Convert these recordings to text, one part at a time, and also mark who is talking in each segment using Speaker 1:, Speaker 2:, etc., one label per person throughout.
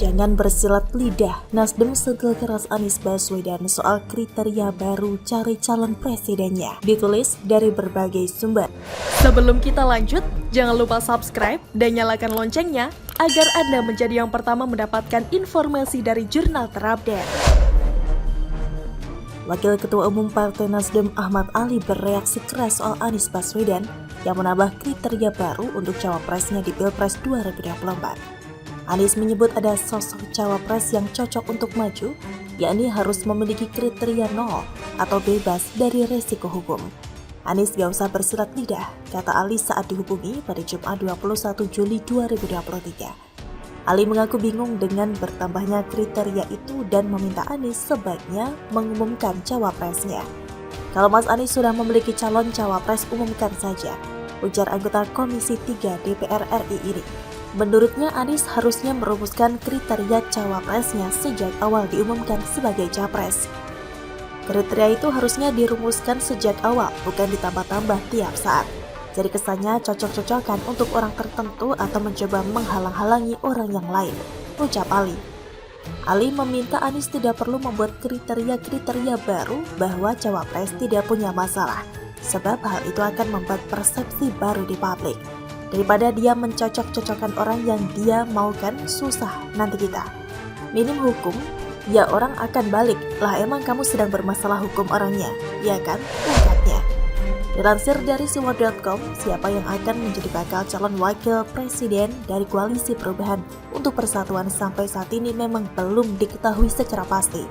Speaker 1: Jangan bersilat lidah, Nasdem segel keras Anies Baswedan soal kriteria baru cari calon presidennya. Ditulis dari berbagai sumber.
Speaker 2: Sebelum kita lanjut, jangan lupa subscribe dan nyalakan loncengnya agar Anda menjadi yang pertama mendapatkan informasi dari jurnal terupdate.
Speaker 1: Wakil Ketua Umum Partai Nasdem Ahmad Ali bereaksi keras soal Anies Baswedan yang menambah kriteria baru untuk cawapresnya di Pilpres 2024. Anies menyebut ada sosok cawapres yang cocok untuk maju, yakni harus memiliki kriteria nol atau bebas dari resiko hukum. Anies gak usah bersilat lidah, kata Ali saat dihubungi pada Jumat 21 Juli 2023. Ali mengaku bingung dengan bertambahnya kriteria itu dan meminta Anies sebaiknya mengumumkan cawapresnya. Kalau Mas Anies sudah memiliki calon cawapres, umumkan saja, ujar anggota Komisi 3 DPR RI ini. Menurutnya Anies harusnya merumuskan kriteria cawapresnya sejak awal diumumkan sebagai capres. Kriteria itu harusnya dirumuskan sejak awal, bukan ditambah-tambah tiap saat. Jadi kesannya cocok-cocokan untuk orang tertentu atau mencoba menghalang-halangi orang yang lain, ucap Ali. Ali meminta Anies tidak perlu membuat kriteria-kriteria baru bahwa cawapres tidak punya masalah, sebab hal itu akan membuat persepsi baru di publik. Daripada dia mencocok-cocokkan orang yang dia maukan, susah nanti kita. Minim hukum, ya orang akan balik, lah emang kamu sedang bermasalah hukum orangnya, ya kan? Ungkapnya. Dilansir dari Sumo.com, siapa yang akan menjadi bakal calon wakil presiden dari Koalisi Perubahan untuk Persatuan sampai saat ini memang belum diketahui secara pasti.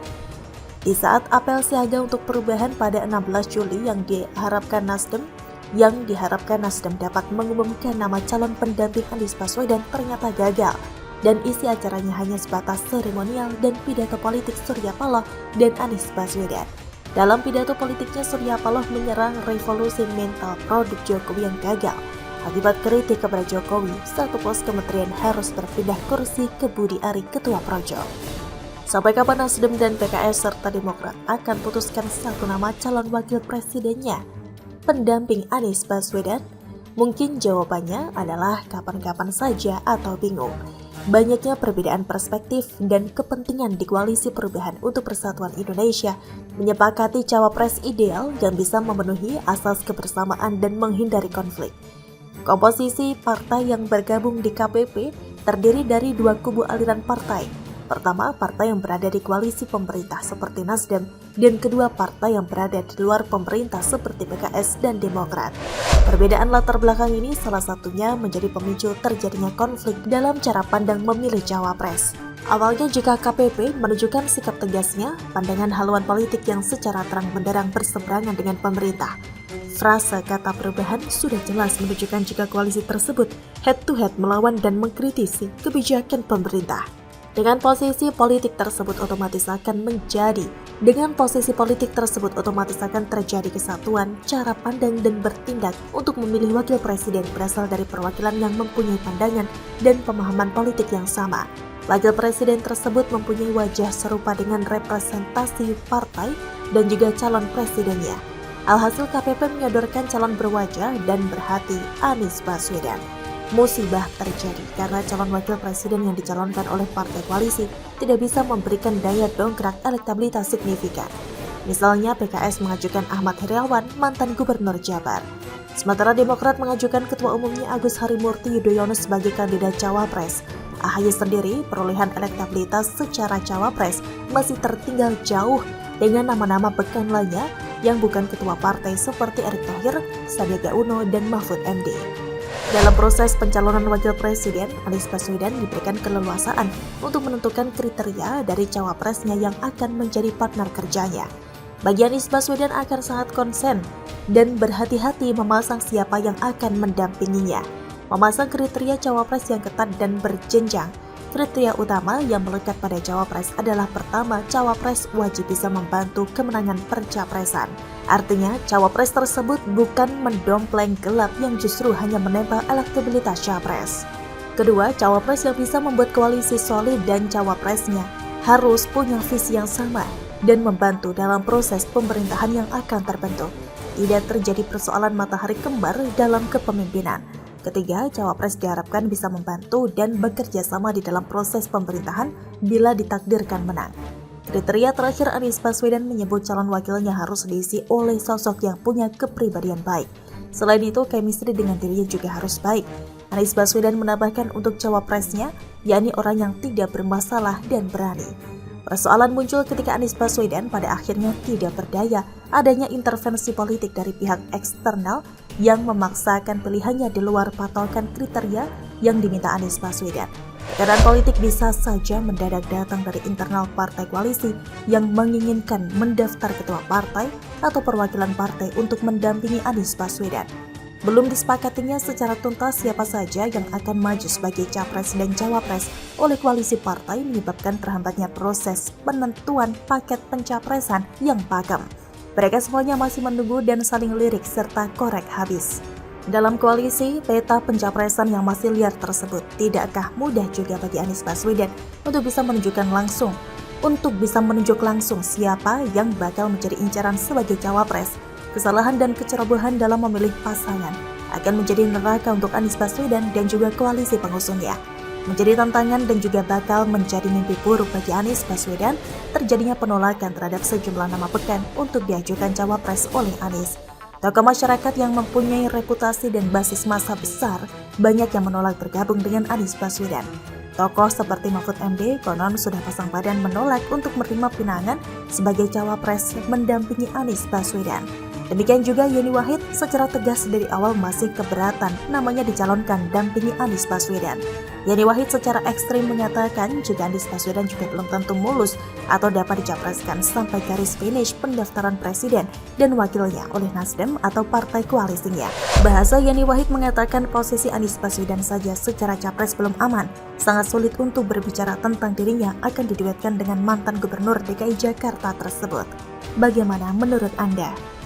Speaker 1: Di saat apel siaga untuk perubahan pada 16 Juli yang diharapkan Nasdem dapat mengumumkan nama calon pendamping Anies Baswedan ternyata gagal, dan isi acaranya hanya sebatas seremonial dan pidato politik Surya Paloh dan Anies Baswedan. Dalam pidato politiknya, Surya Paloh menyerang revolusi mental produk Jokowi yang gagal. Akibat kritik kepada Jokowi, satu pos kementerian harus berpindah kursi ke Budi Ari, Ketua Projo. Sampai kapan Nasdem dan PKS serta Demokrat akan putuskan satu nama calon wakil presidennya pendamping Anies Baswedan? Mungkin jawabannya adalah kapan-kapan saja atau bingung. Banyaknya perbedaan perspektif dan kepentingan di Koalisi Perubahan untuk Persatuan Indonesia menyepakati cawapres ideal yang bisa memenuhi asas kebersamaan dan menghindari konflik. Komposisi partai yang bergabung di KPP terdiri dari dua kubu aliran partai. Pertama, partai yang berada di koalisi pemerintah seperti Nasdem, dan kedua, partai yang berada di luar pemerintah seperti PKS dan Demokrat. Perbedaan latar belakang ini salah satunya menjadi pemicu terjadinya konflik dalam cara pandang memilih cawapres. Awalnya jika KPP menunjukkan sikap tegasnya, pandangan haluan politik yang secara terang benderang berseberangan dengan pemerintah. Frasa kata perubahan sudah jelas menunjukkan jika koalisi tersebut head-to-head melawan dan mengkritisi kebijakan pemerintah. Dengan posisi politik tersebut otomatis akan terjadi kesatuan, cara pandang dan bertindak untuk memilih wakil presiden berasal dari perwakilan yang mempunyai pandangan dan pemahaman politik yang sama. Wakil presiden tersebut mempunyai wajah serupa dengan representasi partai dan juga calon presidennya. Alhasil KPP menyodorkan calon berwajah dan berhati Anies Baswedan. Musibah terjadi karena calon wakil presiden yang dicalonkan oleh partai koalisi tidak bisa memberikan daya dongkrak elektabilitas signifikan. Misalnya PKS mengajukan Ahmad Heriawan, mantan gubernur Jabar. Sementara Demokrat mengajukan ketua umumnya Agus Harimurti Yudhoyono sebagai kandidat cawapres. AHY sendiri perolehan elektabilitas secara cawapres masih tertinggal jauh dengan nama-nama beken lainnya yang bukan ketua partai seperti Erick Thohir, Sandiaga Uno, dan Mahfud MD. Dalam proses pencalonan wakil presiden, Anies Baswedan diberikan keleluasaan untuk menentukan kriteria dari cawapresnya yang akan menjadi partner kerjanya. Bagi Anies Baswedan akan sangat konsen dan berhati-hati memasang siapa yang akan mendampinginya. Memasang kriteria cawapres yang ketat dan berjenjang. Kriteria utama yang melekat pada cawapres adalah pertama, cawapres wajib bisa membantu kemenangan pencapresan. Artinya, cawapres tersebut bukan mendompleng gelap yang justru hanya menempel elektabilitas capres. Kedua, cawapres yang bisa membuat koalisi solid dan cawapresnya harus punya visi yang sama dan membantu dalam proses pemerintahan yang akan terbentuk. Tidak terjadi persoalan matahari kembar dalam kepemimpinan. Ketiga, cawapres diharapkan bisa membantu dan bekerja sama di dalam proses pemerintahan bila ditakdirkan menang. Kriteria terakhir Anies Baswedan menyebut calon wakilnya harus diisi oleh sosok yang punya kepribadian baik. Selain itu, chemistry dengan dirinya juga harus baik. Anies Baswedan menambahkan untuk cawapresnya, yakni orang yang tidak bermasalah dan berani. Persoalan muncul ketika Anies Baswedan pada akhirnya tidak berdaya adanya intervensi politik dari pihak eksternal yang memaksakan pilihannya di luar patokan kriteria yang diminta Anies Baswedan. Keadaan politik bisa saja mendadak datang dari internal partai koalisi yang menginginkan mendaftar ketua partai atau perwakilan partai untuk mendampingi Anies Baswedan. Belum disepakatinya secara tuntas siapa saja yang akan maju sebagai capres dan cawapres oleh koalisi partai menyebabkan terhambatnya proses penentuan paket pencapresan yang pakem. Mereka semuanya masih menunggu dan saling lirik serta korek habis. Dalam koalisi, peta pencapresan yang masih liar tersebut tidakkah mudah juga bagi Anies Baswedan untuk bisa menunjuk langsung siapa yang bakal menjadi incaran sebagai cawapres. Kesalahan dan kecerobohan dalam memilih pasangan akan menjadi neraka untuk Anies Baswedan dan juga koalisi pengusungnya. Menjadi tantangan dan juga bakal menjadi mimpi buruk bagi Anies Baswedan terjadinya penolakan terhadap sejumlah nama pekan untuk diajukan cawapres oleh Anies. Tokoh masyarakat yang mempunyai reputasi dan basis massa besar banyak yang menolak bergabung dengan Anies Baswedan. Tokoh seperti Mahfud MD konon sudah pasang badan menolak untuk menerima pinangan sebagai cawapres mendampingi Anies Baswedan. Demikian juga Yeni Wahid secara tegas dari awal masih keberatan namanya dicalonkan dampingi Anies Baswedan. Yeni Wahid secara ekstrim menyatakan jika Anies Baswedan juga belum tentu mulus atau dapat dicapreskan sampai garis finish pendaftaran presiden dan wakilnya oleh Nasdem atau partai koalisinya. Bahasa Yeni Wahid mengatakan posisi Anies Baswedan saja secara capres belum aman. Sangat sulit untuk berbicara tentang dirinya akan diduetkan dengan mantan gubernur DKI Jakarta tersebut. Bagaimana menurut Anda?